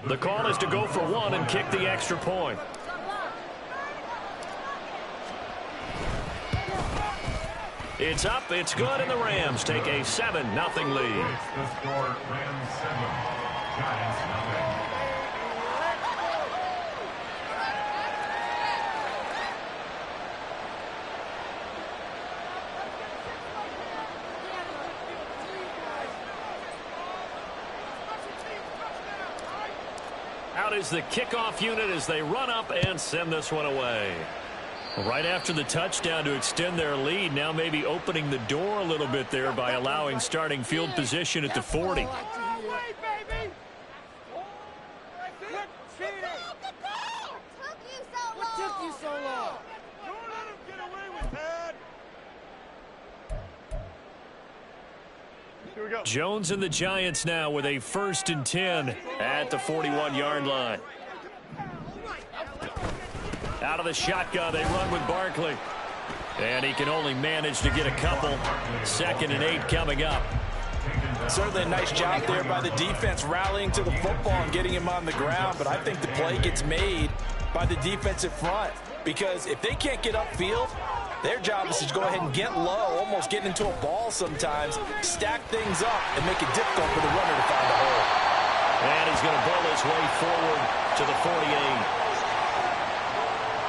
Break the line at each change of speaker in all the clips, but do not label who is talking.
The call is to go for one and kick the extra point. It's up, it's good, and the Rams take a 7-0 lead.
The score, Rams 7, Giants nothing.
Out is the kickoff unit as they run up and send this one away. Right after the touchdown to extend their lead, now maybe opening the door a little bit there by allowing starting field position at the 40.
What took you so long? Don't let him get away with that. Here we go.
Jones and the Giants now with a 1st and 10 at the 41-yard line. Out of the shotgun, they run with Barkley. And he can only manage to get a couple. 2nd and 8 coming up.
Certainly a nice job there by the defense rallying to the football and getting him on the ground. But I think the play gets made by the defensive front. Because if they can't get upfield, their job is to go ahead and get low, almost get into a ball sometimes, stack things up, and make it difficult for the runner to find a hole.
And he's going to bowl his way forward to the 48.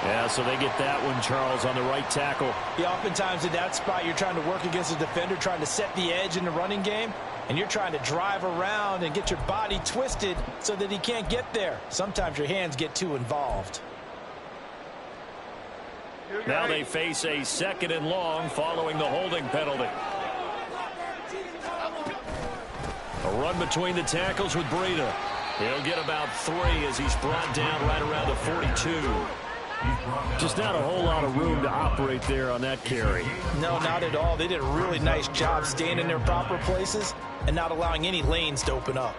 Yeah, so they get that one, Charles, on the right tackle.
Yeah, oftentimes in that spot, you're trying to work against a defender, trying to set the edge in the running game, and you're trying to drive around and get your body twisted so that he can't get there. Sometimes your hands get too involved.
Now they face a 2nd and long following the holding penalty. A run between the tackles with Breida. He'll get about 3 as he's brought down right around the 42. Just not a whole lot of room to operate there on that carry.
No, not at all. They did a really nice job staying in their proper places and not allowing any lanes to open up.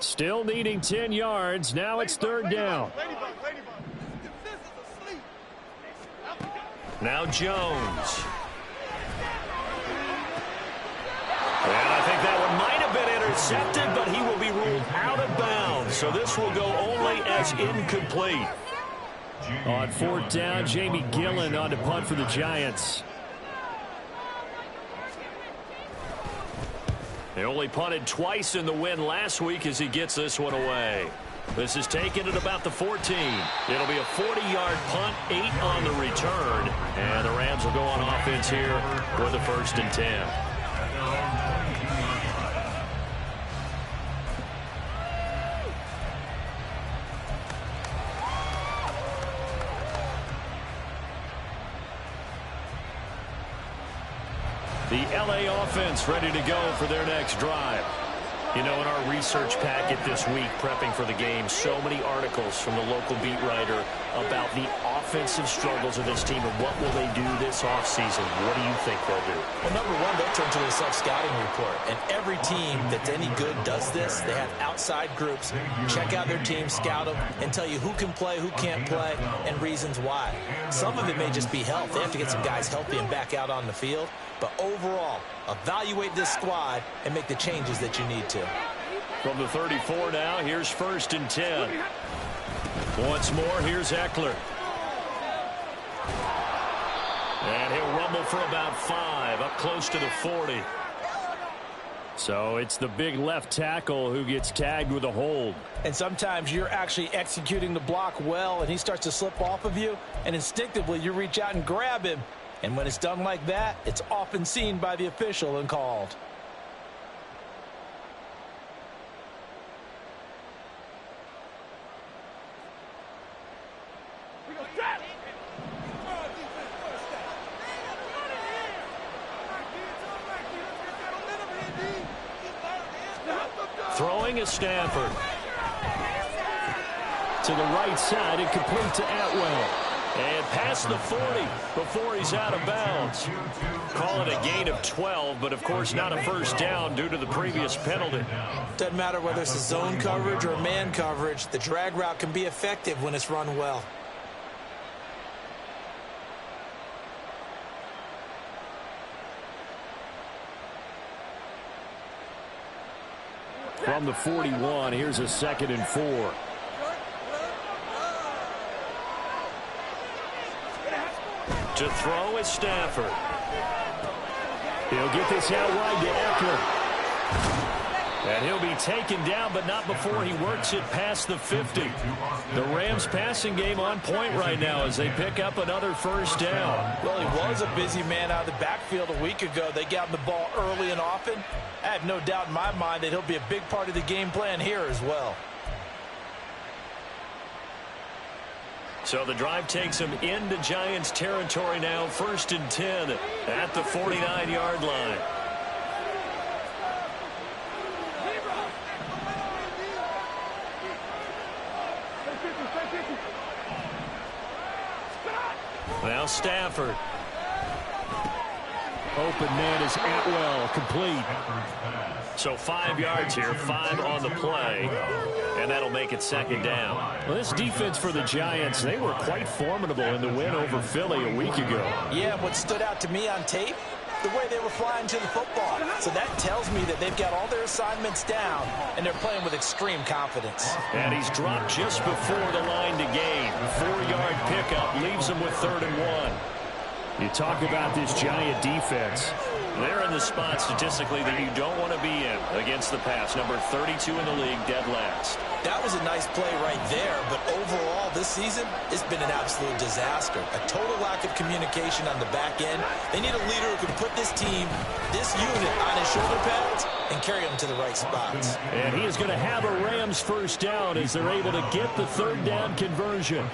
Still needing 10 yards. Now it's 3rd down. Now Jones. And I think that one might have been intercepted, but he will be ruled out of bounds. So this will go only as incomplete. On 4th down, Jamie Gillen on to punt for the Giants. They only punted twice in the win last week as he gets this one away. This is taken at about the 14. It'll be a 40-yard punt, 8 on the return. And the Rams will go on offense here with a 1st and 10. The LA offense ready to go for their next drive. You know, in our research packet this week, prepping for the game, so many articles from the local beat writer about the offensive struggles of this team and what will they do this offseason. What do you think they'll do?
Well, number one, they'll turn to their self-scouting report. And every team that's any good does this. They have outside groups, check out their team, scout them, and tell you who can play, who can't play, and reasons why. Some of it may just be health. They have to get some guys healthy and back out on the field. But overall, evaluate this squad and make the changes that you need to.
From the 34 now, here's 1st and 10. Once more, here's Eckler. And he'll rumble for about 5, up close to the 40. So it's the big left tackle who gets tagged with a hold.
And sometimes you're actually executing the block well, and he starts to slip off of you, and instinctively you reach out and grab him. And when it's done like that, it's often seen by the official and called.
Throwing is Stafford. To the right side, and complete to Atwell. And past the 40 before he's out of bounds. Call it a gain of 12, but of course not a first down due to the previous penalty.
Doesn't matter whether it's a zone coverage or man coverage. The drag route can be effective when it's run well.
From the 41, here's a 2nd and 4. To throw is Stafford. He'll get this out wide to Eckler. And he'll be taken down, but not before he works it past the 50. The Rams passing game on point right now as they pick up another first down.
Well, he was a busy man out of the backfield a week ago. They got him the ball early and often. I have no doubt in my mind that he'll be a big part of the game plan here as well.
So the drive takes him into Giants territory now, 1st and 10 at the 49-yard line. Now Stafford. Open man is Atwell, complete. So 5 yards here, 5 on the play, and that'll make it 2nd down. Well, this defense for the Giants, they were quite formidable in the win over Philly a week ago.
Yeah, what stood out to me on tape, the way they were flying to the football. So that tells me that they've got all their assignments down, and they're playing with extreme confidence.
And he's dropped just before the line to gain. 4-yard pickup leaves him with 3rd and 1. You talk about this Giant defense. They're in the spot statistically that you don't want to be in against the pass. Number 32 in the league, dead last.
That was a nice play right there, but overall this season, it's been an absolute disaster. A total lack of communication on the back end. They need a leader who can put this team, this unit, on his shoulder pads and carry them to the right spots.
And he is going to have a Rams first down as they're able to get the 3rd down conversion.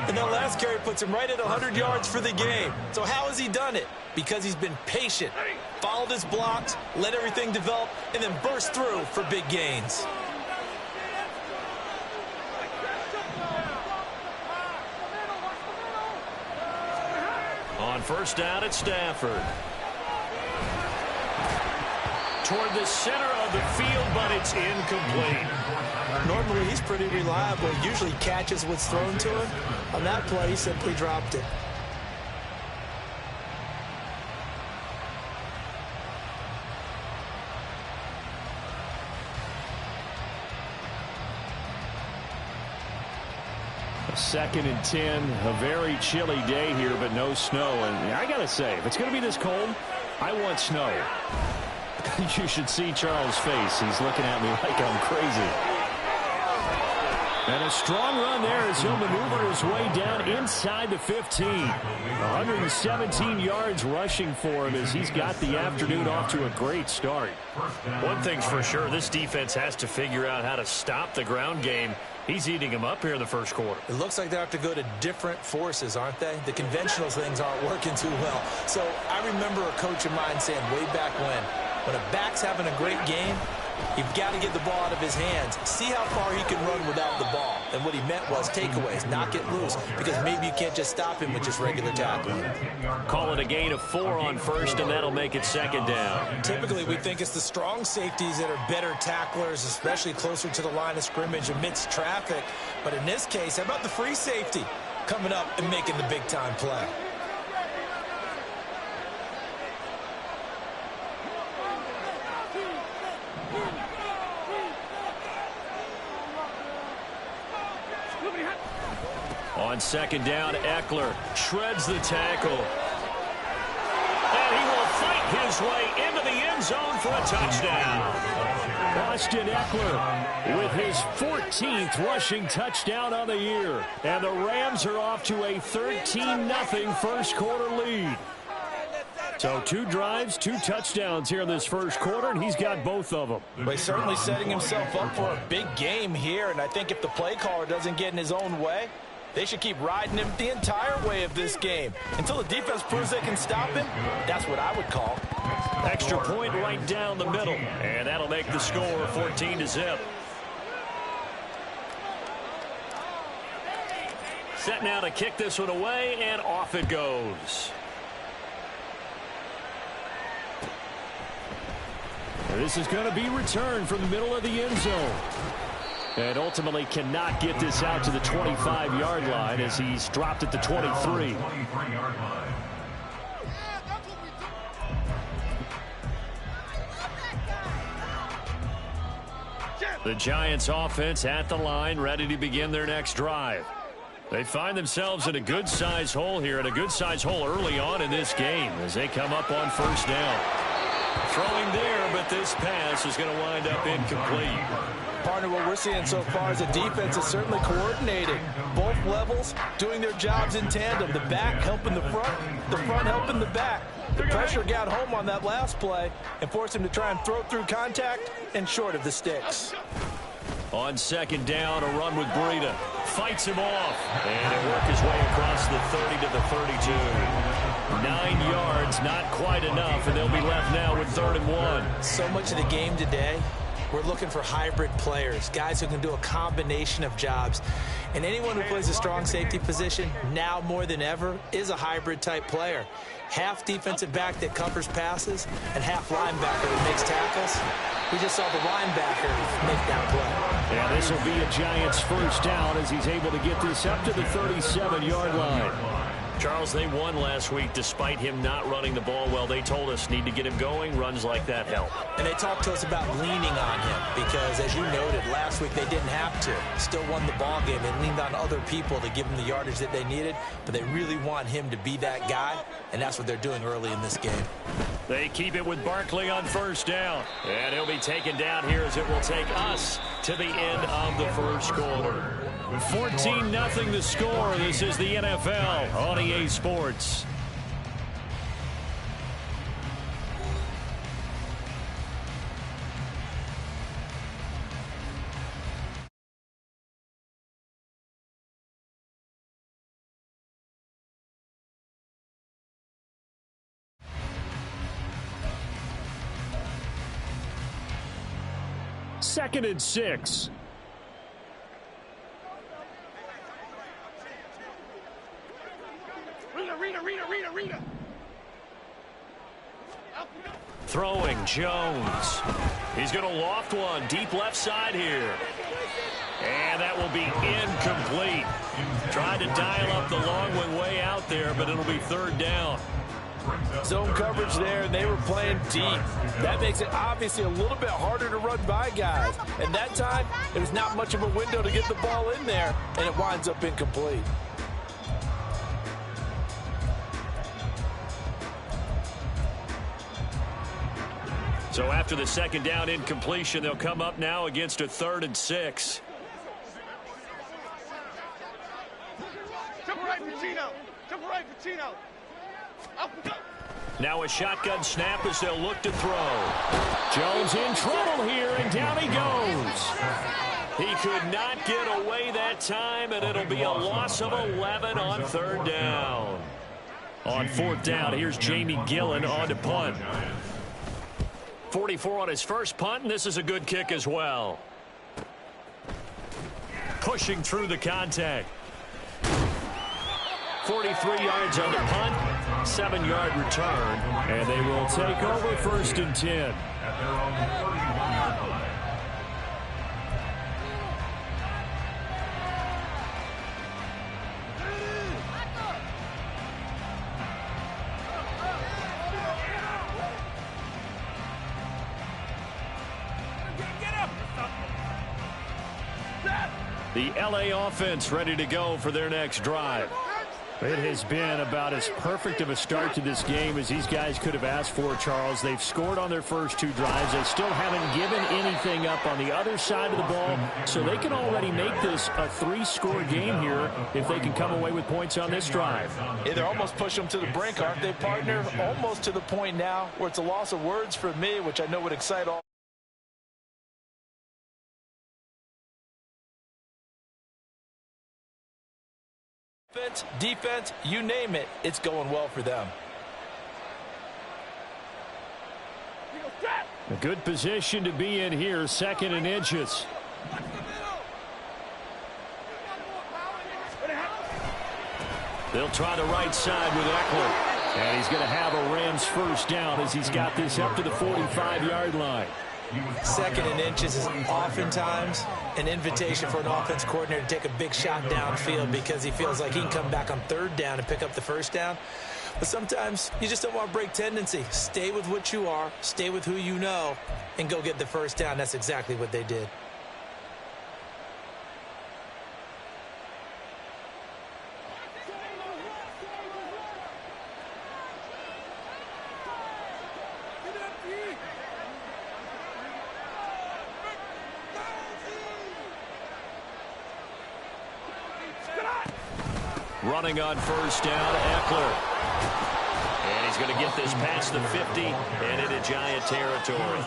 And that last carry puts him right at 100 yards for the game. So how has he done it? Because he's been patient, followed his blocks, let everything develop, and then burst through for big gains.
On first down at Stafford. Toward the center of the field, but it's incomplete.
Normally, he's pretty reliable. Usually catches what's thrown to him. On that play, he simply dropped it.
A 2nd and 10, a very chilly day here, but no snow. And I got to say, if it's going to be this cold, I want snow. You should see Charles' face. He's looking at me like I'm crazy. And a strong run there as he'll maneuver his way down inside the 15. 117 yards rushing for him as he's got the afternoon off to a great start. One thing's for sure, this defense has to figure out how to stop the ground game. He's eating him up here in the first quarter.
It looks like they have to go to different forces, aren't they? The conventional things aren't working too well. So I remember a coach of mine saying way back when a back's having a great game, you've got to get the ball out of his hands. See how far he can run without the ball. And what he meant was takeaways, knock it loose, because maybe you can't just stop him with just regular tackling.
Call it a gain of 4 on first, and that'll make it 2nd down.
Typically, we think it's the strong safeties that are better tacklers, especially closer to the line of scrimmage amidst traffic. But in this case, how about the free safety coming up and making the big-time play?
On 2nd down, Eckler shreds the tackle. And he will fight his way into the end zone for a touchdown. Austin Eckler with his 14th rushing touchdown on the year. And the Rams are off to a 13-0 first quarter lead. So 2 drives, 2 touchdowns here in this first quarter, and he's got both of them.
But he's certainly setting himself up for a big game here, and I think if the play caller doesn't get in his own way, they should keep riding him the entire way of this game. Until the defense proves they can stop him, that's what I would call.
Extra point right down the middle, and that'll make the score 14-0. Set now to kick this one away, and off it goes. This is going to be returned from the middle of the end zone. And ultimately cannot get this out to the 25-yard line as he's dropped at the 23. The Giants offense at the line, ready to begin their next drive. They find themselves in a good-sized hole here, and a good-sized hole early on in this game as they come up on first down. Throwing there, but this pass is going to wind up incomplete.
Partner, what we're seeing so far is the defense is certainly coordinated. Both levels doing their jobs in tandem. The back helping the front helping the back. The pressure got home on that last play and forced him to try and throw through contact and short of the sticks.
On second down, a run with Breida. Fights him off. And it worked his way across the 30 to the 32. 9 yards, not quite enough, and they'll be left now with 3rd and 1.
So much of the game today, we're looking for hybrid players, guys who can do a combination of jobs. And anyone who plays a strong safety position, now more than ever, is a hybrid-type player. Half defensive back that covers passes and half linebacker that makes tackles. We just saw the linebacker make that play.
Yeah, this will be a Giants first down as he's able to get this up to the 37-yard line. Charles, they won last week despite him not running the ball well. They told us need to get him going. Runs like that help.
And they talked to us about leaning on him because, as you noted, last week they didn't have to. Still won the ball game. They leaned on other people to give them the yardage that they needed, but they really want him to be that guy, and that's what they're doing early in this game.
They keep it with Barkley on first down. And he'll be taken down here as it will take us to the end of the first quarter. 14-0 the score. This is the NFL on EA Sports. Second and 6.
Rita.
Throwing Jones. He's going to loft one deep left side here. And that will be incomplete. Tried to dial up the long one way out there, but it'll be 3rd down.
Zone coverage there, and they were playing deep. That makes it obviously a little bit harder to run by guys. And that time, it was not much of a window to get the ball in there, and it winds up incomplete.
So after the second down incompletion, they'll come up now against a 3rd and 6. Now a shotgun snap as they'll look to throw. Jones in trouble here, and down he goes. He could not get away that time, and it'll be a loss of 11 on 3rd down. On 4th down, here's Jamie Gillen on to punt. 44 on his first punt, and this is a good kick as well. Pushing through the contact. 43 yards on the punt, 7-yard return, and they will take over 1st and 10.
At their own 31-yard line.
The LA offense ready to go for their next drive. It has been about as perfect of a start to this game as these guys could have asked for, Charles. They've scored on their first 2 drives. They still haven't given anything up on the other side of the ball, so they can already make this a 3-score game here if they can come away with points on this drive.
Yeah, they're almost pushing them to the brink, aren't they, partner? Almost to the point now where it's a loss of words for me, which I know would excite all. Defense, you name it, it's going well for them.
A good position to be in here, 2nd and inches. They'll try the right side with Eckler. And he's going to have a Rams first down as he's got this up to the 45-yard line.
Second and inches is oftentimes an invitation for an offense coordinator to take a big shot downfield because he feels like he can come back on third down and pick up the first down. But sometimes you just don't want to break tendency. Stay with what you are, stay with who you know, and go get the first down. That's exactly what they did.
Running on first down, Eckler. And he's going to get this past the 50 and into Giant territory.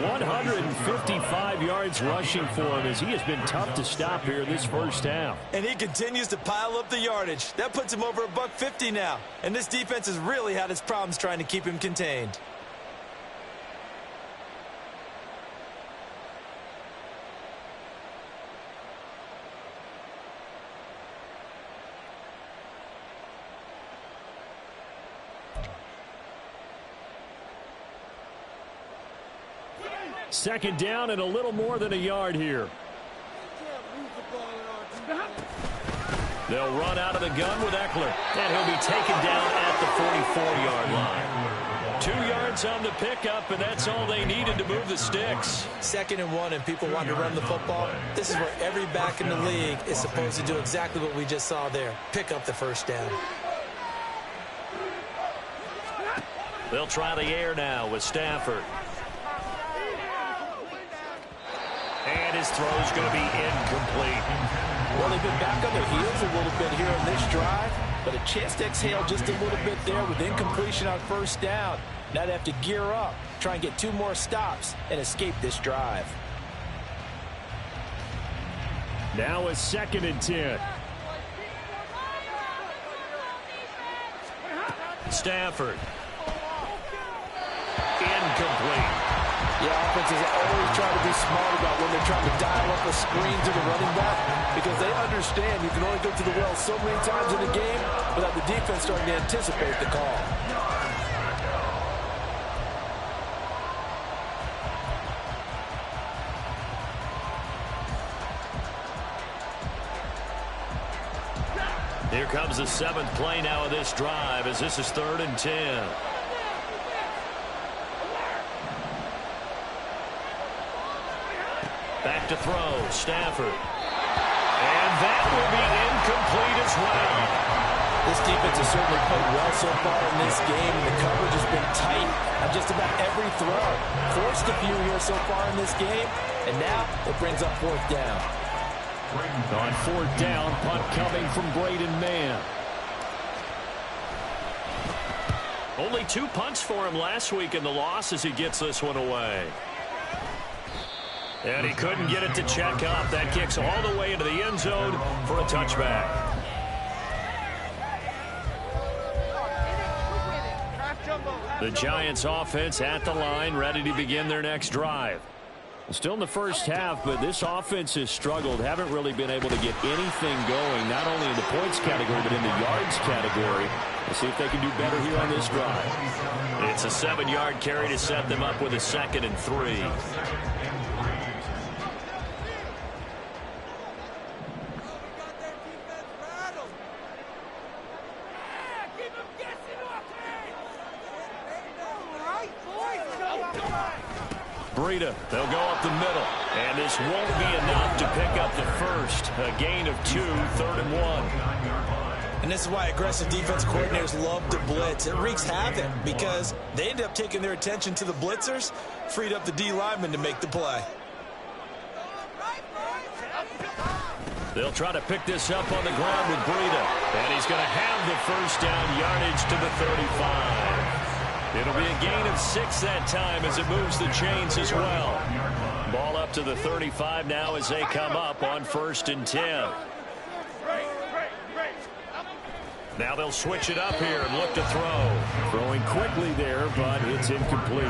155 yards rushing for him as he has been tough to stop here this first half.
And he continues to pile up the yardage. That puts him over $150 now. And this defense has really had its problems trying to keep him contained.
Second down and a little more than a yard here. They'll run out of the gun with Eckler. And he'll be taken down at the 44-yard line. 2 yards on the pickup, and that's all they needed to move the sticks.
2nd and 1, and people want to run the football. This is where every back in the league is supposed to do exactly what we just saw there. Pick up the first down.
They'll try the air now with Stafford. And his throw's going to be incomplete.
Well, they've been back on their heels a little bit here on this drive, but a chance to exhale just a little bit there with incompletion on first down. Now they have to gear up, try and get 2 more stops, and escape this drive.
Now a 2nd and 10. Stafford. Incomplete.
The offenses always try to be smart about when they're trying to dial up a screen to the running back because they understand you can only go to the well so many times in a game without the defense starting to anticipate the call.
Here comes the 7th play now of this drive as this is 3rd and 10. Back to throw, Stafford. And that will be incomplete as well.
This defense has certainly played well so far in this game, and the coverage has been tight on just about every throw. Forced a few here so far in this game, and now it brings up 4th down.
On 4th down, punt coming from Braden Mann. Only 2 punts for him last week in the loss as he gets this one away. And he couldn't get it to check up. That kicks all the way into the end zone for a touchback. The Giants offense at the line, ready to begin their next drive. Still in the first half, but this offense has struggled. Haven't really been able to get anything going, not only in the points category, but in the yards category. We'll see if they can do better here on this drive. It's a 7-yard carry to set them up with a 2nd and 3. Breida, they'll go up the middle, and this won't be enough to pick up the first. A gain of 2, 3rd and 1.
And this is why aggressive defense coordinators love to blitz. It wreaks havoc because they end up taking their attention to the blitzers, freed up the D lineman to make the play.
They'll try to pick this up on the ground with Breida, and he's going to have the first down, yardage to the 35. It'll be a gain of 6 that time as it moves the chains as well. Ball up to the 35 now as they come up on 1st and 10. Now they'll switch it up here and look to throw. Throwing quickly there, but it's incomplete.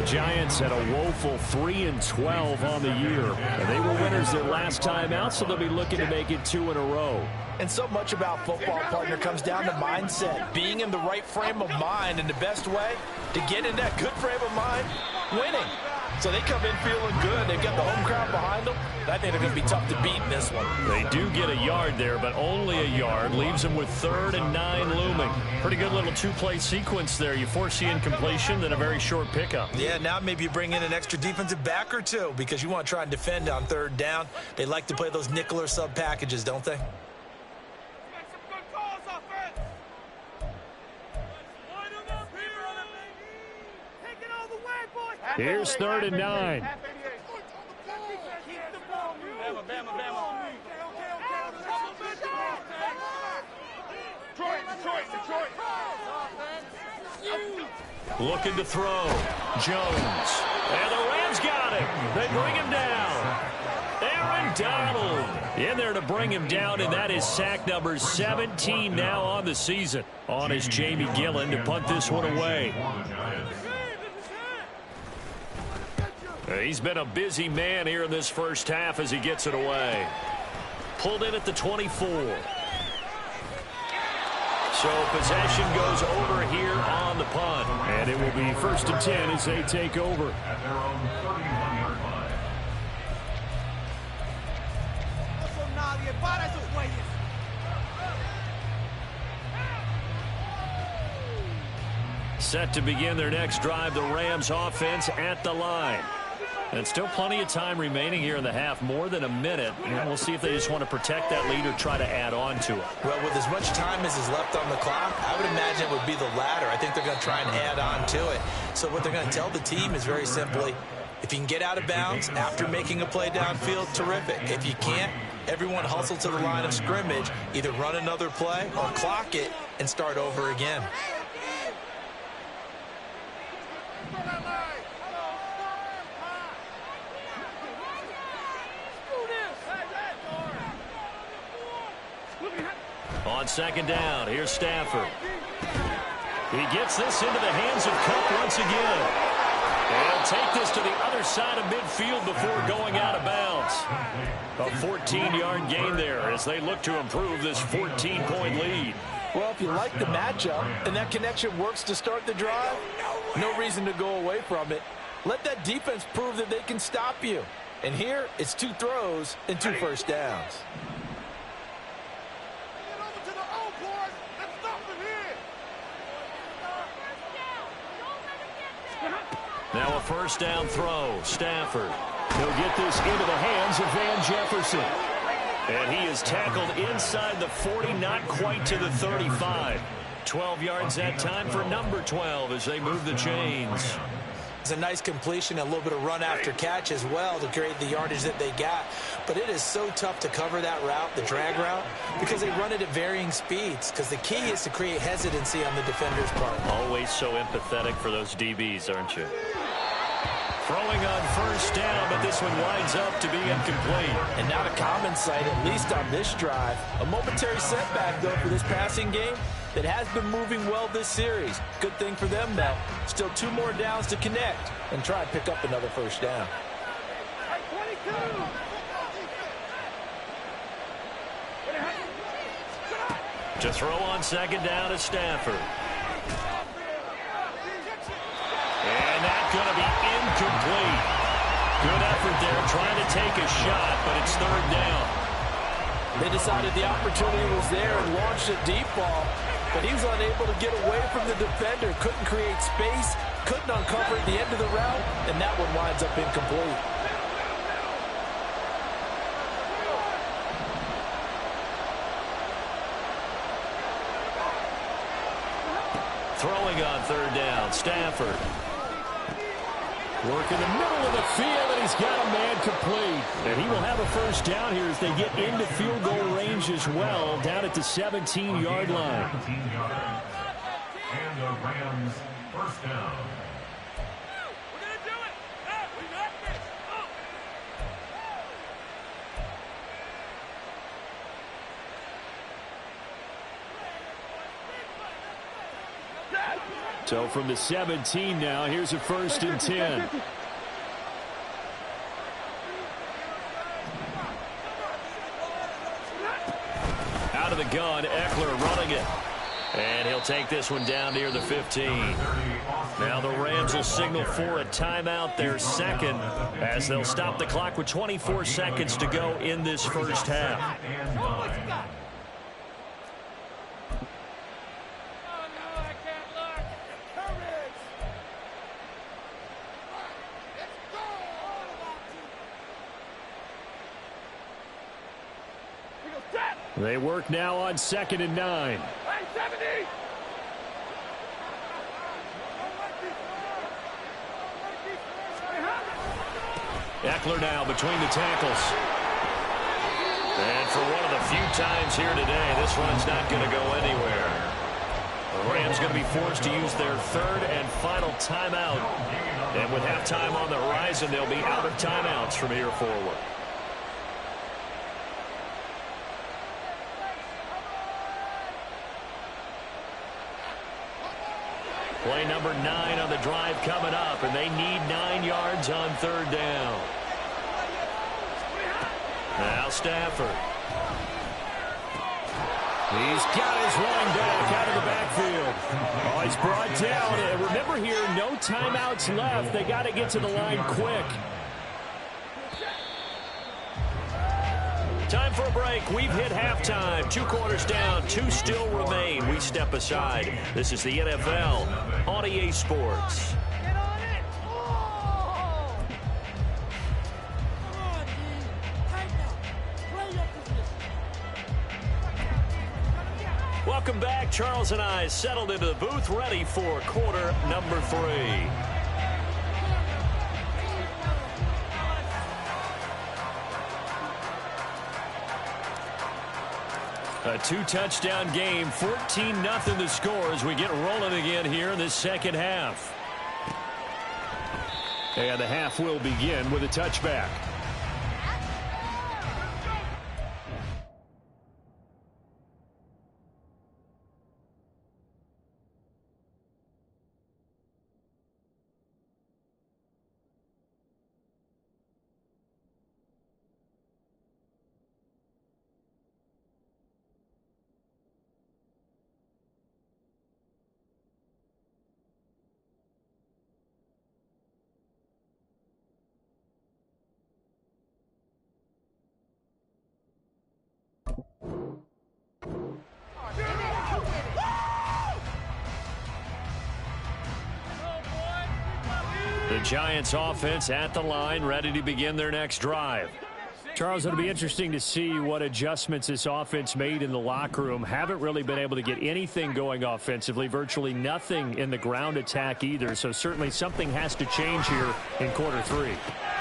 The Giants had a woeful 3-12 on the year. And they were winners their last time out, so they'll be looking to make it 2 in a row.
And so much about football, partner, comes down to mindset. Being in the right frame of mind, and the best way to get in that good frame of mind, winning. So they come in feeling good. They've got the home crowd behind them. I think they're going to be tough to beat in this one.
They do get a yard there, but only a yard. Leaves them with 3rd and 9 looming. Pretty good little two-play sequence there. You force the incompletion, then a very short pickup.
Yeah, now maybe you bring in an extra defensive back or two because you want to try and defend on 3rd down. They like to play those nickel or sub packages, don't they?
Here's 3rd and 9. Looking to throw. Jones. And the Rams got him. They bring him down. Aaron Donald in there to bring him down, and that is sack number 17 now on the season. On is Jamie Gillen to punt this one away. He's been a busy man here in this first half as he gets it away. Pulled in at the 24. So possession goes over here on the punt. And it will be 1st and 10 as they take over.
At their own 31-yard line.
Set to begin their next drive, the Rams offense at the line. And still plenty of time remaining here in the half, more than a minute. And we'll see if they just want to protect that lead or try to add on to it.
Well, with as much time as is left on the clock, I would imagine it would be the latter. I think they're going to try and add on to it. So what they're going to tell the team is very simply, if you can get out of bounds after making a play downfield, terrific. If you can't, everyone hustle to the line of scrimmage, either run another play or clock it and start over again.
On 2nd down, here's Stafford. He gets this into the hands of Cup once again. He'll take this to the other side of midfield before going out of bounds. A 14-yard gain there as they look to improve this 14-point lead.
Well, if you like the matchup and that connection works to start the drive, no reason to go away from it. Let that defense prove that they can stop you. And here, it's 2 throws and 2 first downs.
Now a 1st down throw. Stafford. He'll get this into the hands of Van Jefferson. And he is tackled inside the 40, not quite to the 35. 12 yards that time for number 12 as they move the chains.
It's a nice completion, a little bit of run after catch as well to create the yardage that they got. But it is so tough to cover that route, the drag route, because they run it at varying speeds. Because the key is to create hesitancy on the defender's part.
Always so empathetic for those DBs, aren't you? Throwing on 1st down, but this one winds up to be incomplete.
And not a common sight, at least on this drive. A momentary setback, though, for this passing game that has been moving well this series. Good thing for them, though. Still 2 more downs to connect and try and pick up another 1st down.
To throw on 2nd down is Stafford. And that's going to be incomplete. Good effort there trying to take a shot, but it's 3rd down.
They decided the opportunity was there and launched a deep ball, but he was unable to get away from the defender, couldn't create space, couldn't uncover at the end of the route, and that one winds up incomplete.
Throwing on 3rd down, Stafford. Work in the middle of the field, and he's got a man complete. And he will have a 1st down here as they get into field goal range as well, down at the 17-yard line.
17 yards. And the Rams 1st down.
We're going to do it. Hey, we got this.
So from the 17 now, here's a 1st and 10. Out of the gun, Eckler running it. And he'll take this one down near the 15. Now the Rams will signal for a timeout, their second, as they'll stop the clock with 24 seconds to go in this first half. They work now on 2nd and 9. Eckler now between the tackles. And for one of the few times here today, this run's not going to go anywhere. The Rams going to be forced to use their 3rd and final timeout. And with halftime on the horizon, they'll be out of timeouts from here forward. Play number 9 on the drive coming up, and they need 9 yards on 3rd down. Now Stafford. He's got his running back out of the backfield. Oh, he's brought down. And remember here, no timeouts left. They got to get to the line quick. Time for a break. We've hit halftime. 2 quarters down. 2 still remain. We step aside. This is the NFL on EA Sports.
Get on it! Oh! Come on, D. Tighten up. Play your position.
Welcome back. Charles and I settled into the booth, ready for quarter number 3. A 2-touchdown game, 14-0 the score as we get rolling again here in the second half. And the half will begin with a touchback. The Giants offense at the line, ready to begin their next drive. Charles, it'll be interesting to see what adjustments this offense made in the locker room. Haven't really been able to get anything going offensively, virtually nothing in the ground attack either. So certainly something has to change here in quarter 3.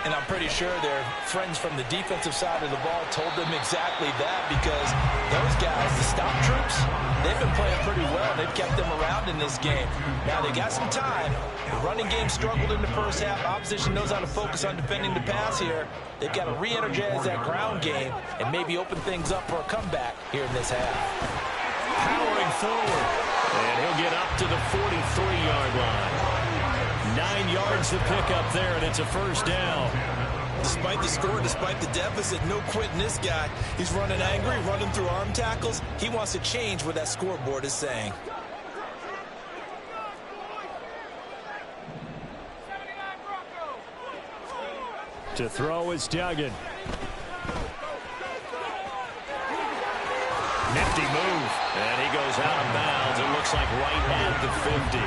And I'm pretty sure their friends from the defensive side of the ball told them exactly that, because those guys, the stop troops, they've been playing pretty well. They've kept them around in this game. Now, they got some time. The running game struggled in the first half. Opposition knows how to focus on defending the pass here. They've got to re-energize that ground game and maybe open things up for a comeback here in this half.
Powering forward. And he'll get up to the 43-yard line. 9 yards to pick up there, and it's a first down.
Despite the score, despite the deficit, no quitting this guy. He's running angry, running through arm tackles. He wants to change what that scoreboard is saying.
To throw is Duggan. Nifty move. And he goes out of bounds. It looks like right at the 50.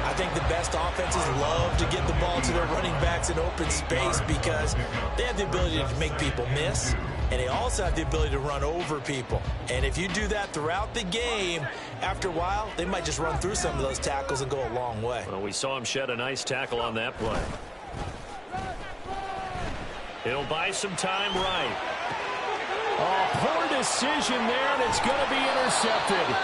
I think the best offenses love to get the ball to their running backs in open space because they have the ability to make people miss, and they also have the ability to run over people. And if you do that throughout the game, after a while, they might just run through some of those tackles and go a long way.
Well, we saw him shed a nice tackle on that play. He'll buy some time right. Oh, poor decision there, and it's going to be intercepted.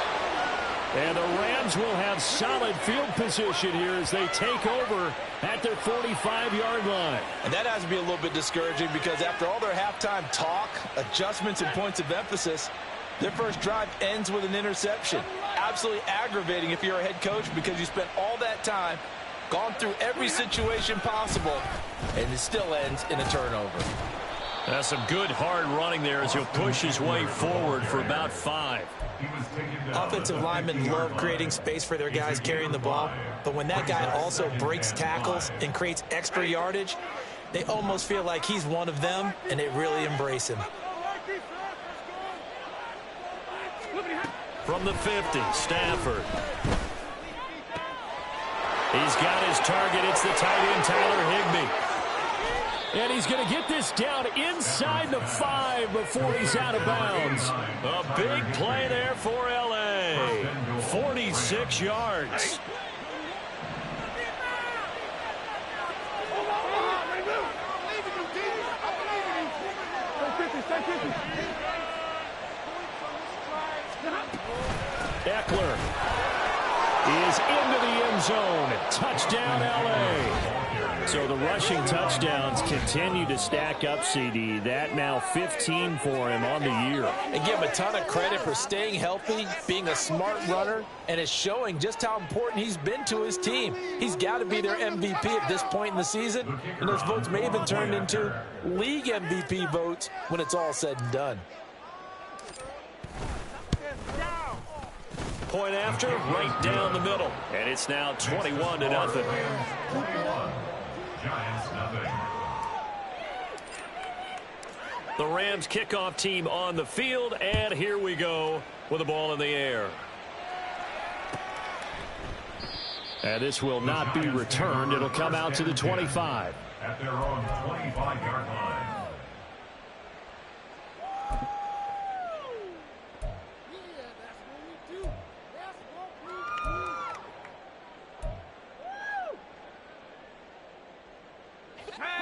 And the Rams will have solid field position here as they take over at their 45-yard line.
And that has to be a little bit discouraging because after all their halftime talk, adjustments, and points of emphasis, their first drive ends with an interception. absolutely aggravating if you're a head coach because you spent all that time, gone through every situation possible, and it still ends in a turnover.
That's some good hard running there as he'll push his way forward for about 5.
Offensive linemen love creating space for their guys carrying the ball, but when that guy also breaks tackles and creates extra yardage, they almost feel like he's one of them, and they really embrace him.
From the 50, Stafford. He's got his target. It's the tight end, Tyler Higbee. And he's going to get this down inside the 5 before he's out of bounds. A big play there for L.A. 46 yards. Eckler is into the end zone. Touchdown, L.A. So the rushing touchdowns continue to stack up, CD. That now 15 for him on the year.
And give him a ton of credit for staying healthy, being a smart runner, and it's showing just how important he's been to his team. He's got to be their MVP at this point in the season, and those votes may even turn into league MVP votes when it's all said and done.
Point after, right down the middle. And it's now 21-0.
Giants nothing.
The Rams kickoff team on the field, and here we go with the ball in the air. And this will not be returned. It'll come out to the 25.
At their own 25-yard line.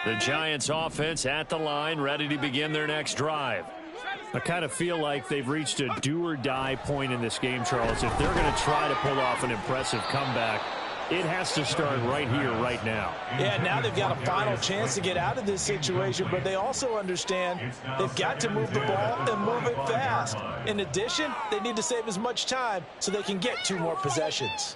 The Giants offense at the line, ready to begin their next drive. I kind of feel like they've reached a do-or-die point in this game, Charles. If they're going to try to pull off an impressive comeback, it has to start right here, right now.
Yeah, now they've got a final chance to get out of this situation, but they also understand they've got to move the ball and move it fast. In addition, they need to save as much time so they can get 2 more possessions.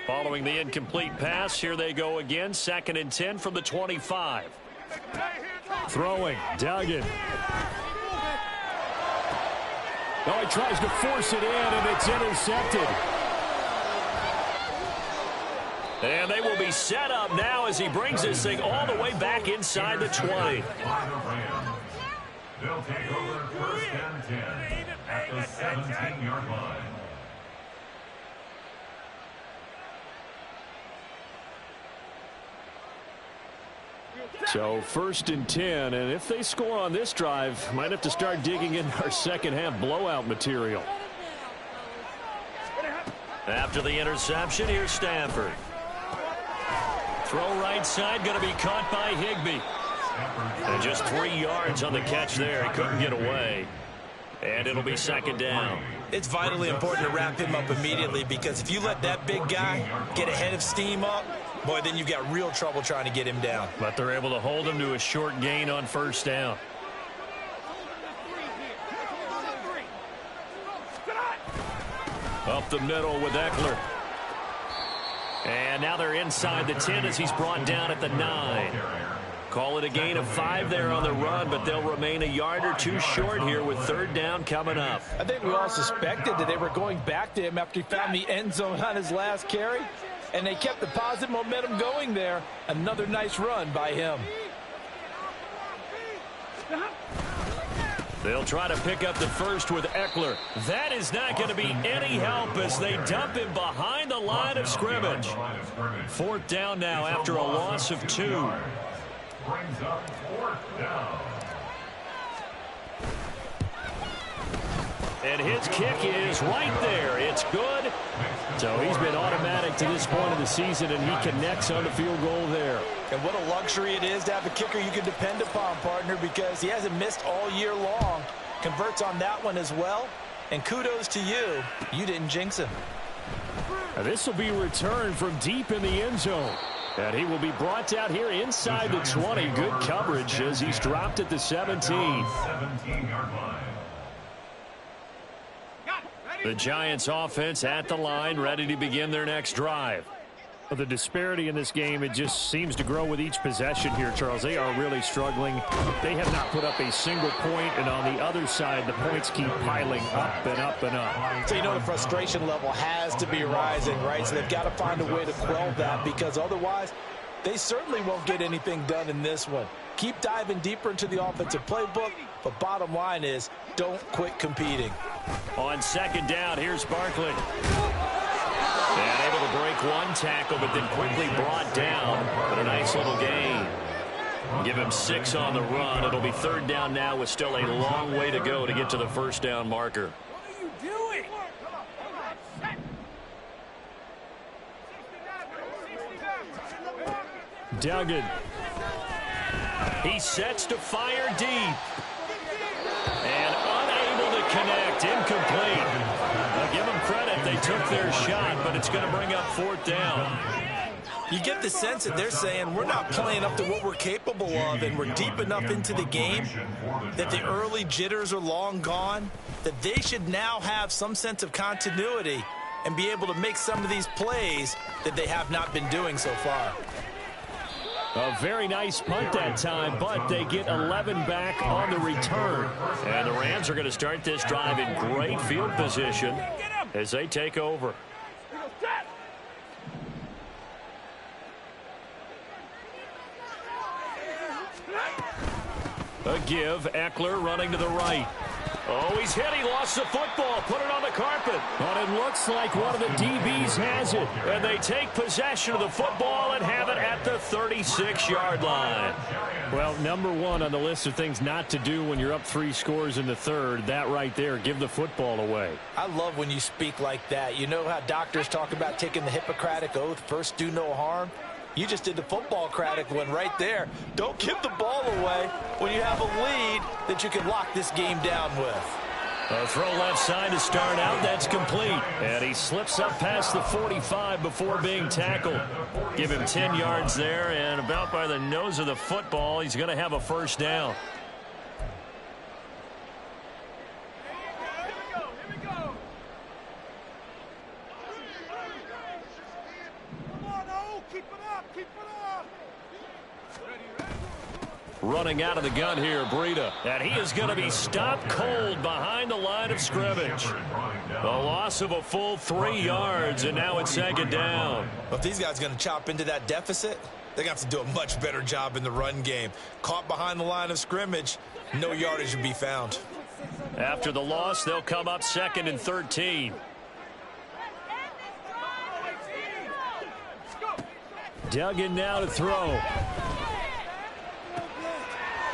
Following the incomplete pass, here they go again. 2nd and 10 from the 25. Throwing, Duggan. Oh, he tries to force it in, and it's intercepted. And they will be set up now as he brings this thing all the way back inside the 20.
They'll take over 1st and 10 at the 17-yard line.
So 1st and 10, and if they score on this drive, might have to start digging in our second half blowout material. After the interception, here's Stafford. Throw right side, going to be caught by Higbee. And just 3 yards on the catch there. He couldn't get away. And it'll be 2nd down.
It's vitally important to wrap him up immediately because if you let that big guy get a head of steam up, boy, then you've got real trouble trying to get him down.
But they're able to hold him to a short gain on 1st down. Up the middle with Eckler. And now they're inside the 10 as he's brought down at the 9. Call it a gain of 5 there on the run, but they'll remain a yard or 2 short here with 3rd down coming up.
I think we all suspected that they were going back to him after he found the end zone on his last carry, and they kept the positive momentum going there. Another nice run by him.
They'll try to pick up the first with Eckler. That is not going to be any help as they dump him behind the line of scrimmage. 4th down now after a loss of 2.
Brings up 4th down.
And his kick is right there. It's good. So he's been automatic to this point of the season, and he connects on the field goal there.
And what a luxury it is to have a kicker you can depend upon, partner, because he hasn't missed all year long. Converts on that one as well. And kudos to you. You didn't jinx him.
Now this will be returned from deep in the end zone. And he will be brought down here inside the 20. Good coverage as he's dropped at the 17.
17-yard line.
The Giants offense at the line, ready to begin their next drive. Well, the disparity in this game, it just seems to grow with each possession here, Charles. They are really struggling. They have not put up a single point, and on the other side, the points keep piling up and up and up.
So you know the frustration level has to be rising, right? So they've got to find a way to quell that, because otherwise they certainly won't get anything done in this one. Keep diving deeper into the offensive playbook, but bottom line is don't quit competing.
On second down, here's Barkley. And able to break one tackle, but then quickly brought down. But a nice little gain. Give him 6 on the run. It'll be third down now with still a long way to go to get to the first down marker.
What are you doing?
Duggan. He sets to fire deep. And unable to connect. Incomplete. Give them credit. They took their shot, but it's going to bring up fourth down.
You get the sense that they're saying we're not playing up to what we're capable of, and we're deep enough into the game that the early jitters are long gone, that they should now have some sense of continuity and be able to make some of these plays that they have not been doing so far.
A very nice punt that time, but they get 11 back on the return. And the Rams are going to start this drive in great field position as they take over. A give, Eckler running to the right. Oh, he's hit. He lost the football. Put it on the carpet. But it looks like one of the DBs has it. And they take possession of the football and have it at the 36-yard line. Well, number one on the list of things not to do when you're up 3 scores in the third, that right there, give the football away.
I love when you speak like that. You know how doctors talk about taking the Hippocratic Oath, first do no harm? You just did the football-cratic one right there. Don't give the ball away when you have a lead that you can lock this game down with.
A throw left side to start out. That's complete. And he slips up past the 45 before being tackled. Give him 10 yards there, and about by the nose of the football, he's going to have a first down. Running out of the gun here, Breida. And he is going to be stopped cold behind the line of scrimmage. The loss of a full 3 yards, and now it's second down.
Well, if these guys are going to chop into that deficit, they're going to have to do a much better job in the run game. Caught behind the line of scrimmage, no yardage would be found.
After the loss, they'll come up second and 13. Duggan now to throw.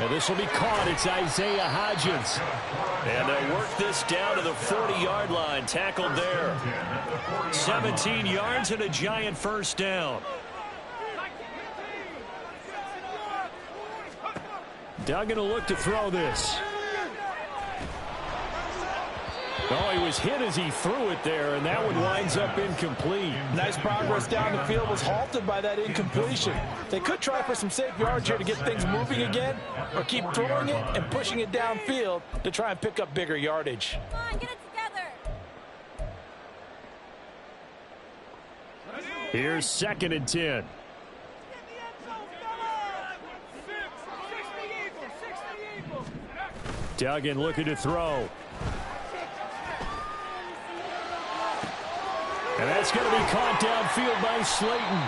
And this will be caught. It's Isaiah Hodgins. And they'll work this down to the 40-yard line. Tackled there. 17 yards and a giant first down. Duggan will look to throw this. Oh, he was hit as he threw it there, and that one winds up incomplete.
Nice progress down the field was halted by that incompletion. They could try for some safe yards here to get things moving again, or keep throwing it and pushing it downfield to try and pick up bigger yardage.
Come on, get it together.
Here's second and 10. Duggan looking to throw. And that's going to be caught downfield by Slayton.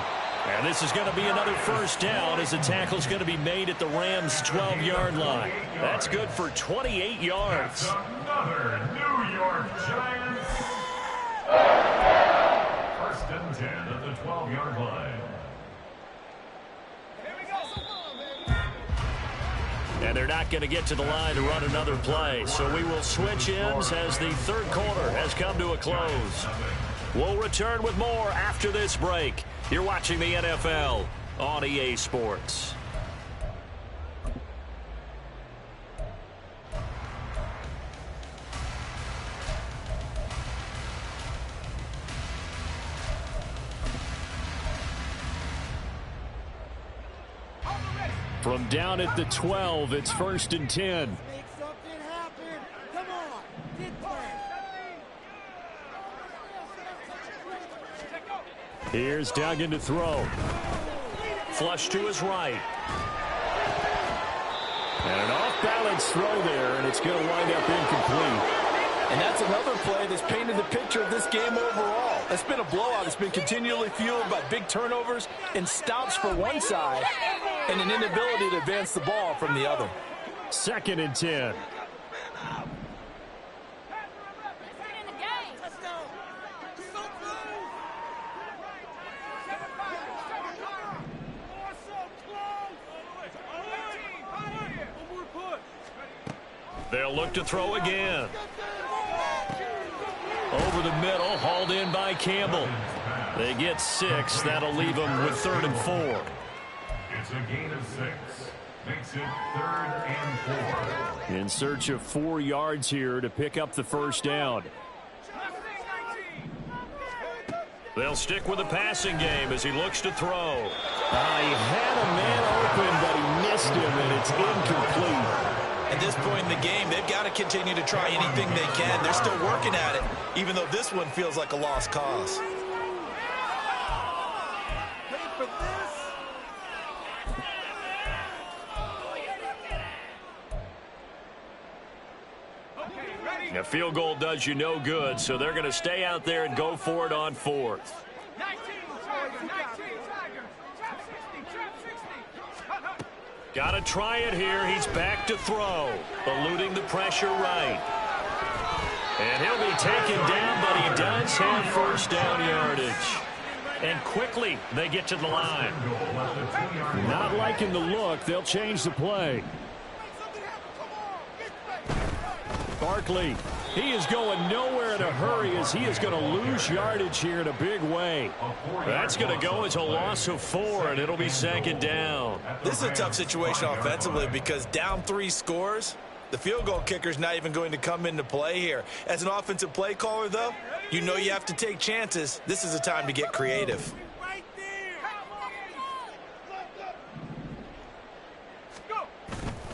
And this is going to be another first down as the tackle's going to be made at the Rams' 12-yard line. That's good for 28 yards.
Another New York Giants. First and 10 at the 12-yard line.
And they're not going to get to the line to run another play. So we will switch ends as the third quarter has come to a close. We'll return with more after this break. You're watching the NFL on EA Sports. From down at the 12, it's 1st and 10.
Make something happen. Come on. Get there.
Here's Duggan to throw. Flush to his right. And an off-balance throw there, and it's going to wind up incomplete.
And that's another play that's painted the picture of this game overall. It's been a blowout. It's been continually fueled by big turnovers and stops for one side and an inability to advance the ball from the other.
2nd and 10. They'll look to throw again. Over the middle, hauled in by Campbell. They get 6. That'll leave them with 3rd and 4.
It's a gain of 6. Makes it 3rd and 4.
In search of 4 yards here to pick up the first down. They'll stick with the passing game as he looks to throw. He had a man open, but he missed him, and it's incomplete.
At this point in the game, they've got to continue to try anything they can. They're still working at it, even though this one feels like a lost cause.
A field goal does you no good, so they're going to stay out there and go for it on 4th. Got to try it here. He's back to throw, eluding the pressure right. And he'll be taken down, but he does have first down yardage. And quickly, they get to the line. Not liking the look. They'll change the play. Barkley, he is going nowhere in a hurry as he is going to lose yardage here in a big way. That's going to go as a loss of 4, and it'll be 2nd down.
This is a tough situation offensively because down 3 scores, the field goal kicker's not even going to come into play here. As an offensive play caller, though, you know you have to take chances. This is a time to get creative.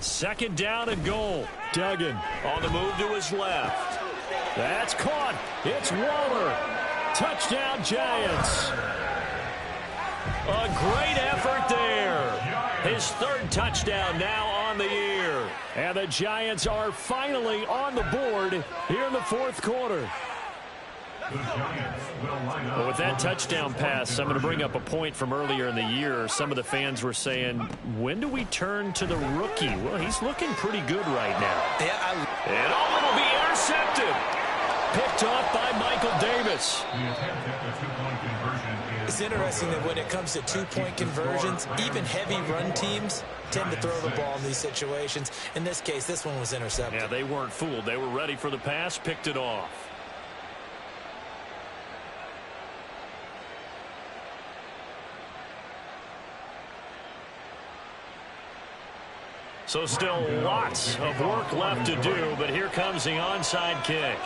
2nd down and goal. Duggan on the move to his left. That's caught. It's Waller. Touchdown, Giants. A great effort there. His 3rd touchdown now on the year. And the Giants are finally on the board here in the 4th quarter. Well, with that touchdown pass, I'm going to bring up a point from earlier in the year. Some of the fans were saying, when do we turn to the rookie? Well, he's looking pretty good right now. And it'll be intercepted. Picked off by Michael Davis.
It's interesting that when it comes to 2-point conversions, even heavy run teams tend to throw the ball in these situations. In this case, this one was intercepted.
Yeah, they weren't fooled. They were ready for the pass, picked it off. So still lots of work left to do, but here comes the onside kick.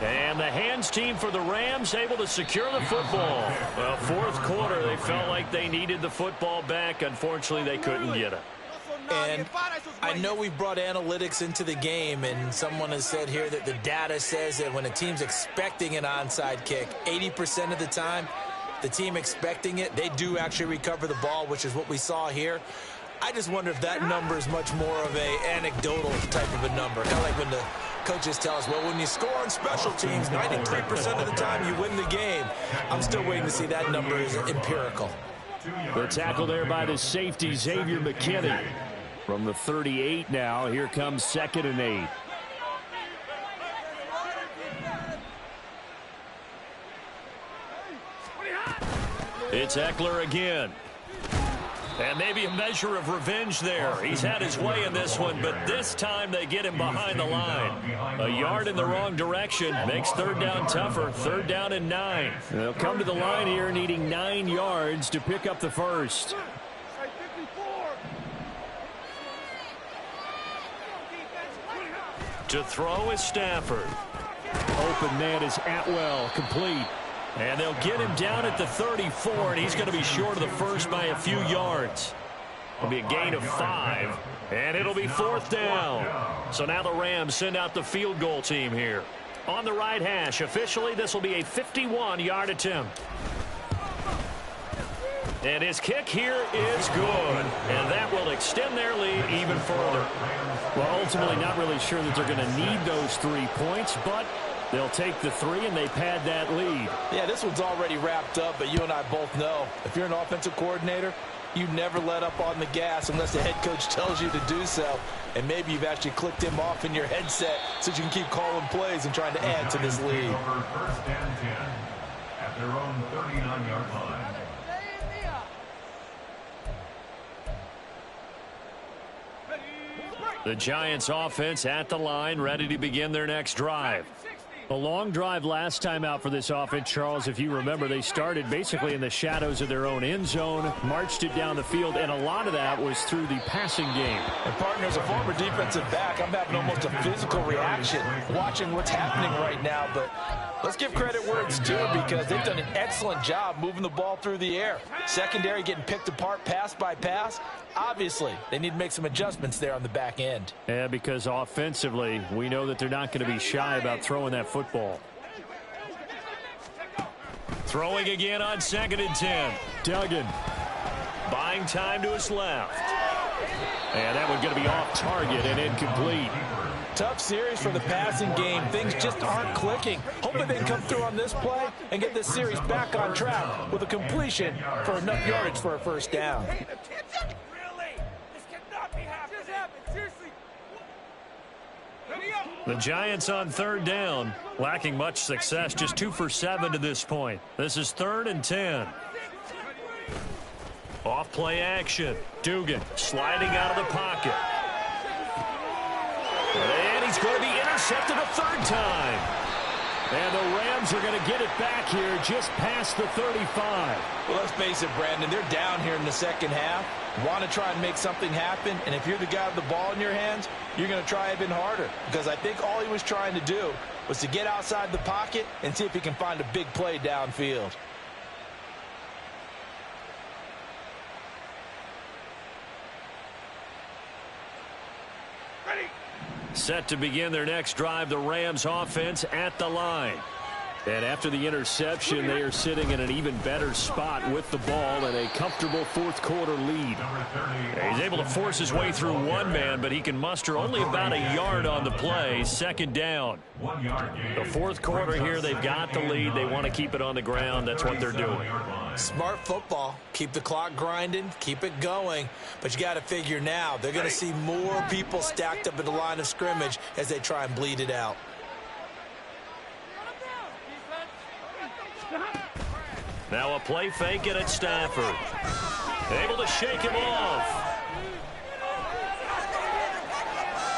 And the hands team for the Rams able to secure the football. Well, 4th quarter, they felt like they needed the football back. Unfortunately, they couldn't get it.
And I know we brought analytics into the game, and someone has said here that the data says that when a team's expecting an onside kick, 80% of the time, the team expecting it, they do actually recover the ball, which is what we saw here. I just wonder if that number is much more of a anecdotal type of a number. Kind of like when the coaches tell us, well, when you score on special teams, 93% of the time you win the game. I'm still waiting to see that number is empirical.
The tackle there by the safety, Xavier McKinney. From the 38 now, here comes 2nd and 8. It's Eckler again. And maybe a measure of revenge there. He's had his way in this one, but this time they get him behind the line. A yard in the wrong direction makes 3rd down tougher. 3rd down and 9. They'll come to the line here needing 9 yards to pick up the first. To throw is Stafford. Open man is Atwell, complete. And they'll get him down at the 34, and he's going to be short of the first by a few yards. It'll be a gain of 5, and it'll be 4th down. So now the Rams send out the field goal team here. On the right hash, officially, this will be a 51-yard attempt. And his kick here is good, and that will extend their lead even further. Well, ultimately, not really sure that they're going to need those 3 points, but they'll take the 3, and they pad that lead.
Yeah, this one's already wrapped up, but you and I both know if you're an offensive coordinator, you never let up on the gas unless the head coach tells you to do so. And maybe you've actually clicked him off in your headset so you can keep calling plays and trying to add to this lead.
First and 10 at their own 39-yard line.
The Giants offense at the line, ready to begin their next drive. A long drive last time out for this offense, Charles. If you remember, they started basically in the shadows of their own end zone, marched it down the field, and a lot of that was through the passing game.
And partner, as a former defensive back, I'm having almost a physical reaction watching what's happening right now. But let's give credit where it's due because they've done an excellent job moving the ball through the air. Secondary getting picked apart pass by pass. Obviously, they need to make some adjustments there on the back end.
Yeah, because offensively, we know that they're not going to be shy about throwing that football. Throwing again on 2nd and 10. Duggan buying time to his left. And that one's going to be off target and incomplete.
Tough series for the passing game. Things just aren't clicking. Hopefully they can come through on this play and get this series back on track with a completion for enough yardage for a first down.
The Giants on 3rd down, lacking much success, just 2 for 7 to this point. This is 3rd and 10. Off play action. Dugan sliding out of the pocket. And he's going to be intercepted a 3rd time. And the Rams are going to get it back here just past the 35.
Well, let's face it, Brandon, they're down here in the second half. Want to try and make something happen, and if you're the guy with the ball in your hands, you're going to try even harder because I think all he was trying to do was to get outside the pocket and see if he can find a big play downfield.
Set to begin their next drive, the Rams offense at the line. And after the interception, they are sitting in an even better spot with the ball and a comfortable 4th quarter lead. He's able to force his way through one man, but he can muster only about a yard on the play. 2nd down. The 4th quarter here, they've got the lead. They want to keep it on the ground. That's what they're doing.
Smart football. Keep the clock grinding. Keep it going. But you got to figure now, they're going to see more people stacked up at the line of scrimmage as they try and bleed it out.
Now a play fake it at Stafford. Able to shake him off.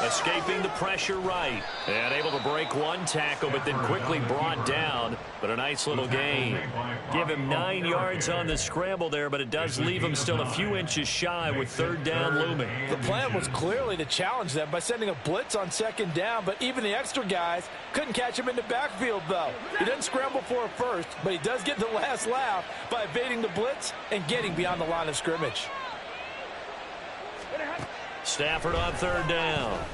Escaping the pressure right. And able to break one tackle, but then quickly brought down. But a nice little gain. Give him 9 yards on the scramble there, but it does leave him still a few inches shy with 3rd down looming.
The plan was clearly to challenge them by sending a blitz on 2nd down, but even the extra guys couldn't catch him in the backfield, though. He doesn't scramble for a first, but he does get the last laugh by evading the blitz and getting beyond the line of scrimmage.
Stafford on 3rd down.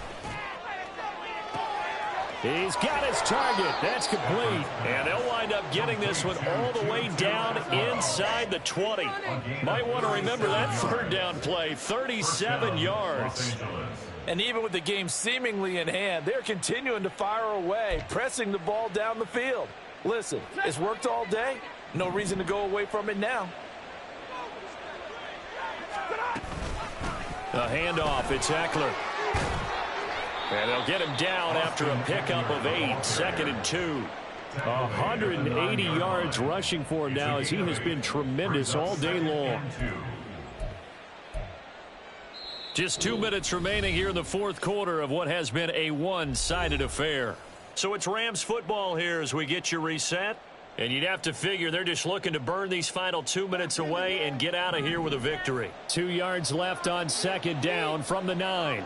He's got his target. That's complete. And they'll wind up getting this one all the way down inside the 20. Might want to remember that 3rd down play, 37 yards.
And even with the game seemingly in hand, they're continuing to fire away, pressing the ball down the field. Listen, it's worked all day. No reason to go away from it now.
A handoff. It's Eckler. And they'll get him down after a pickup of 8. 2nd and 2. 180 yards rushing for him now as he has been tremendous all day long. Just 2 minutes remaining here in the 4th quarter of what has been a one-sided affair. So it's Rams football here as we get you reset. And you'd have to figure they're just looking to burn these final 2 minutes away and get out of here with a victory. 2 yards left on 2nd down from the 9.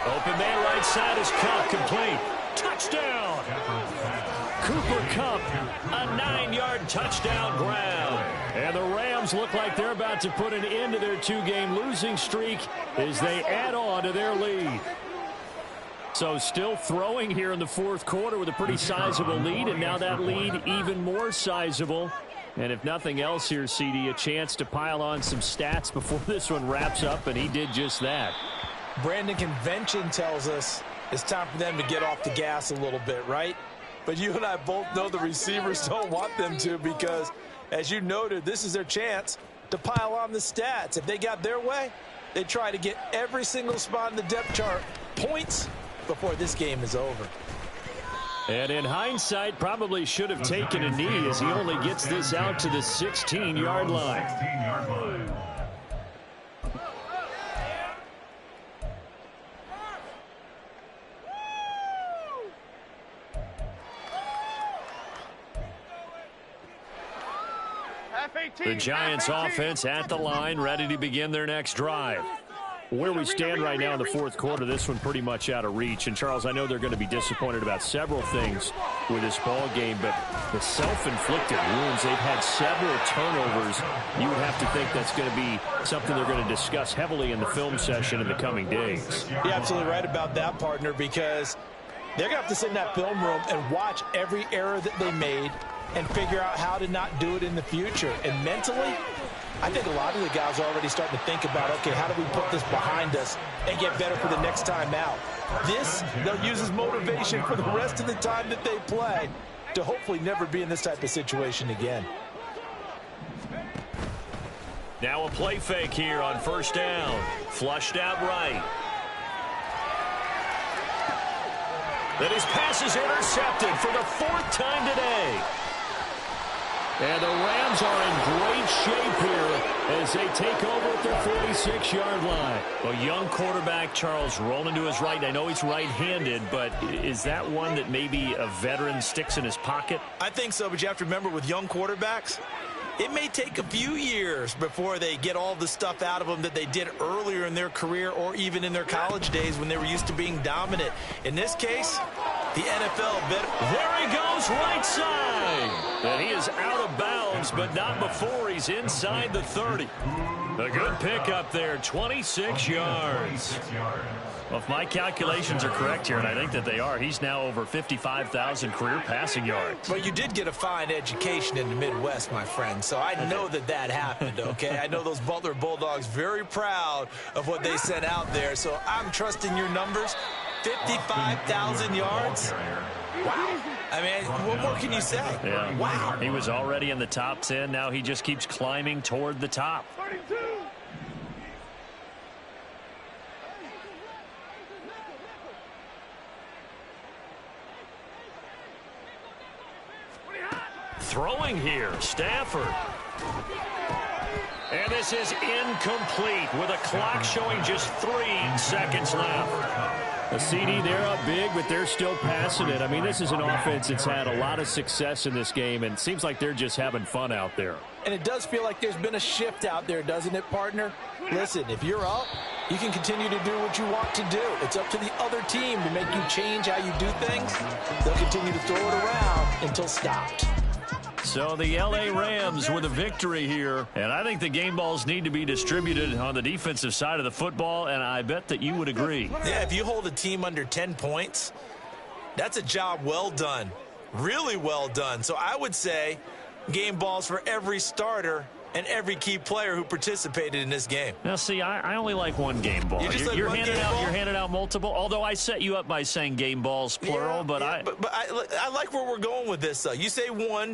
Open man right side is caught complete. touchdown. Cooper Kupp, a 9-yard touchdown grab. And the Rams look like they're about to put an end to their 2-game losing streak as they add on to their lead. So still throwing here in the fourth quarter with a pretty sizable lead, and now that lead even more sizable. And if nothing else here, CD, a chance to pile on some stats before this one wraps up, and he did just that.
Brandon, convention tells us it's time for them to get off the gas a little bit, right? But you and I both know the receivers don't want them to, because, as you noted, this is their chance to pile on the stats. If they got their way, they try to get every single spot in the depth chart points before this game is over.
And in hindsight, probably should have taken a knee as he only gets this out to the 16-yard line.
16-yard line.
The Giants offense at the line, ready to begin their next drive. Where we stand right now in the fourth quarter, this one pretty much out of reach. And, Charles, I know they're going to be disappointed about several things with this ball game, but the self-inflicted wounds, they've had several turnovers. You would have to think that's going to be something they're going to discuss heavily in the film session in the coming days.
You're absolutely right about that, partner, because they're going to have to sit in that film room and watch every error that they made and figure out how to not do it in the future. And mentally, I think a lot of the guys are already starting to think about, okay, how do we put this behind us and get better for the next time out? This, they'll use as motivation for the rest of the time that they play to hopefully never be in this type of situation again.
Now a play fake here on first down. Flushed out right. Then his pass is intercepted for the 4th time today. And the Rams are in great shape here as they take over at their 46-yard line. A young quarterback, Charles, rolling to his right. I know he's right-handed, but is that one that maybe a veteran sticks in his pocket?
I think so, but you have to remember with young quarterbacks, it may take a few years before they get all the stuff out of them that they did earlier in their career or even in their college days when they were used to being dominant. In this case, the NFL bet.
There he goes, right side. And he is out of bounds, but not before he's inside the 30. A good pickup there, 26 yards. Well, if my calculations are correct here, and I think that they are, he's now over 55,000 career passing yards.
Well, you did get a fine education in the Midwest, my friend, so I know that happened, okay? I know those Butler Bulldogs very proud of what they sent out there, so I'm trusting your numbers. 55,000 yards? Wow. I mean, what more can you say?
Yeah.
Wow.
He was already in the top 10. Now he just keeps climbing toward the top.
32.
Throwing here, Stafford. And this is incomplete with a clock showing just 3 seconds left. A CD, they're up big, but they're still passing it. I mean, this is an offense that's had a lot of success in this game, and it seems like they're just having fun out there.
And it does feel like there's been a shift out there, doesn't it, partner? Listen, if you're up, you can continue to do what you want to do. It's up to the other team to make you change how you do things. They'll continue to throw it around until stopped.
So the L.A. Rams with a victory here, and I think the game balls need to be distributed on the defensive side of the football, and I bet that you would agree.
Yeah, if you hold a team under 10 points, that's a job well done, really well done. So I would say game balls for every starter and every key player who participated in this game.
Now, see, I only like one game ball. You're handing out multiple, although I set you up by saying game balls, plural.
Yeah, but I like where we're going with this. You say one.